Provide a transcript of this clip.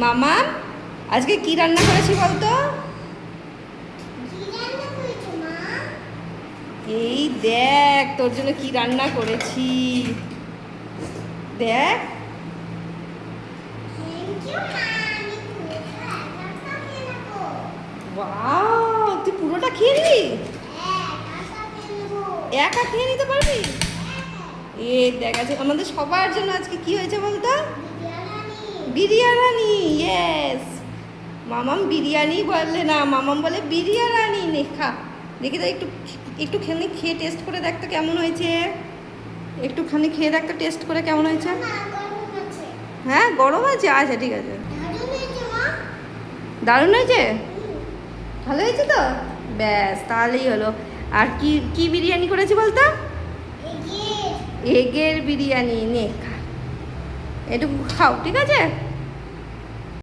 মামা আজকে কি রান্না করেছি বলতো? এই দেখ তোর জন্য কি রান্না করেছি, দেখ। ওয়াও, তুই পুরোটা খেয়ে নিবি? একা খেয়ে নিতে পারবি? এ দেখ আছে আমাদের সবার জন্য আজকে কি হয়েছে বলতো? বিরিয়ানি। ইয়েস, মামাম বিরিয়ানি বলে না, মামাম বলে বিরিয়ানি। নে খা, দেখি তো একটুখানি খেয়ে টেস্ট করে দেখ তো কেমন হয়েছে। একটুখানি খেয়ে দেখ তো টেস্ট করে কেমন হয়েছে। হ্যাঁ গরম আছে, আচ্ছা ঠিক আছে। দারুণ হয়েছে, ভালো হয়েছে তো, ব্যাস তাহলেই হলো। আর কি কি বিরিয়ানি করেছি বলতো? এগের বিরিয়ানি। নে খা, এটুকু খাও, ঠিক আছে।